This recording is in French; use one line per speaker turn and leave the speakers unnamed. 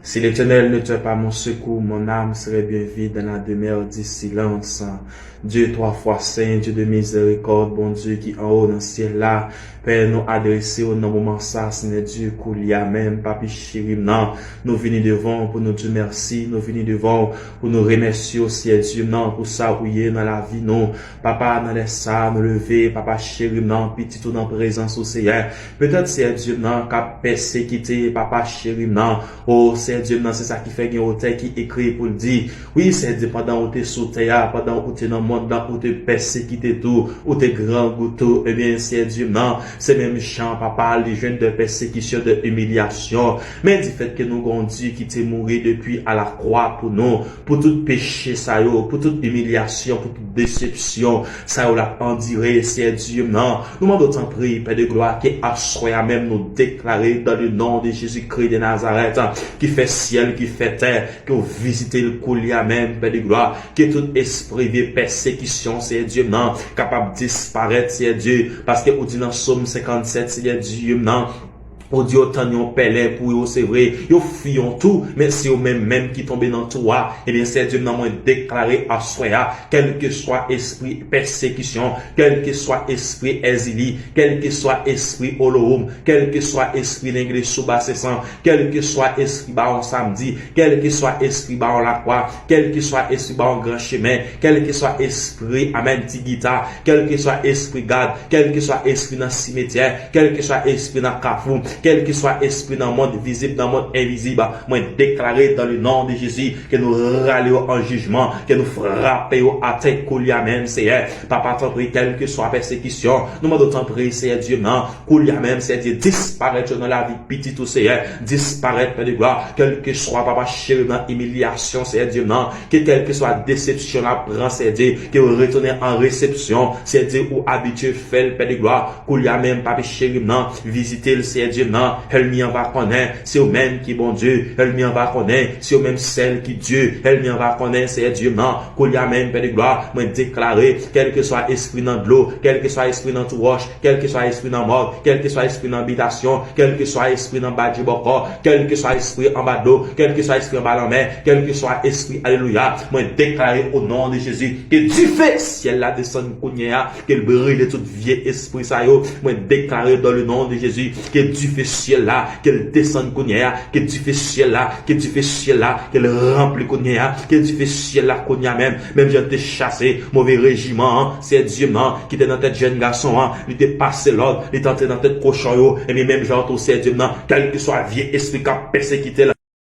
Si l'Éternel n'était pas mon secours, mon âme serait bien vide dans la demeure du silence. Dieu 3 fois saint, Dieu de miséricorde, bon Dieu qui en haut dans le ciel là, Père nous adresser au moment ça, Seigneur Dieu, Koulia même, Papi chérim, non, nous venons devant pour nous dire merci, nous venons devant pour nous remercier aussi, Dieu, non, pour ça, où il est dans la vie, non, Papa, dans les ça, nous lever, Papa chérim, non, petit tout dans présence au Seigneur, peut-être c'est Dieu, non, qu'a persécuté, Papa chérim, non, oh, c'est Dieu, non, c'est ça qui fait un auteur qui écrit pour le dire, oui, c'est Dieu, pendant où tu es sous terre, pendant où tu es dans le monde, où tu es persécuté tout, où tu es grand goutte, eh bien, c'est Dieu, non, c'est même chant, papa, les jeunes de persécution, de humiliation. Mais du fait que nous avons Dieu qui t'est mouru depuis à la croix pour nous, pour tout péché, ça y est, pour toute humiliation, pour toute déception, ça y est, l'a enduré, c'est Dieu, non. Nous demandons autant prier, Père de gloire, qui assoya même nous déclarer dans le nom de Jésus-Christ de Nazareth, qui fait ciel, qui fait terre, qui ont visité le coulis même, Père de gloire, que tout esprit de persécution, c'est Dieu, non, capable de disparaître, c'est Dieu, parce que, au dit dans Somme 57, c'est Dieu, non. Oh Dieu, autant yon pèlerin pour eux, c'est vrai, yon fuyon tout, mais c'est eux même qui tombent dans toi, eh bien, c'est Dieu, non, moi, déclaré à soi, quel que soit esprit persécution, quel que soit esprit exili, quel que soit esprit holoum, quel que soit esprit l'anglais sous bassessan, quel que soit esprit baron samedi, quel que soit esprit baron la croix, quel que soit esprit baron grand chemin, quel que soit esprit amen tigita, quel que soit esprit garde, quel que soit esprit dans cimetière, quel que soit esprit dans cafou, quel que soit esprit dans le monde visible, dans le monde invisible, moi déclarer dans le nom de Jésus que nous râlions en jugement, que nous frappions à tête coulia même, Seigneur. Papa, t'en prie, quelle que soit persécution, nous m'en t'en prie, Seigneur Dieu, non, coulia même, Seigneur Dieu, disparaître dans la vie petit tout, Seigneur, disparaître, Père de gloire, quel que soit, Papa, chéri, dans humiliation, Seigneur Dieu, non, que quelle que soit déception, la prend, Seigneur Dieu, que vous retournez en réception, Seigneur Dieu, ou habitué, fait, Père de gloire, coulia même, Papa, chéri, non, visiter le Seigneur Dieu, non, elle m'y en va connaître, c'est au même qui bon Dieu, elle m'y en va connaître, c'est au même celle qui Dieu, elle m'y en va connaître, c'est Dieu, non, qu'il y a même, Père de gloire, moi déclarer, quel que soit esprit dans de l'eau, quel que soit esprit dans tout roche, quel que soit esprit dans mort, quel que soit esprit dans habitation, quel que soit esprit dans bas du bord, quel que soit esprit en bas d'eau, quel que soit esprit en bas de la mer, quel que soit esprit, alléluia, moi déclarer au nom de Jésus, que du fait, ciel la descend kounya, qu'elle brûle tout vieux esprit ça yo, moi déclarer dans le nom de Jésus, que du fait ciel là, qu'elle descende kounya, que du fait ciel là, que du fait ciel là, qu'elle remplit kounya, que du fait ciel là kounya même j'ai été chassé, mauvais régiment, c'est Dieu non, qui était dans tête jeune garçon, il était passé l'ordre, il était dans tête cochon yo, et même genre tout c'est Dieu non, quel que soit vieux esprit qui a persécuté là.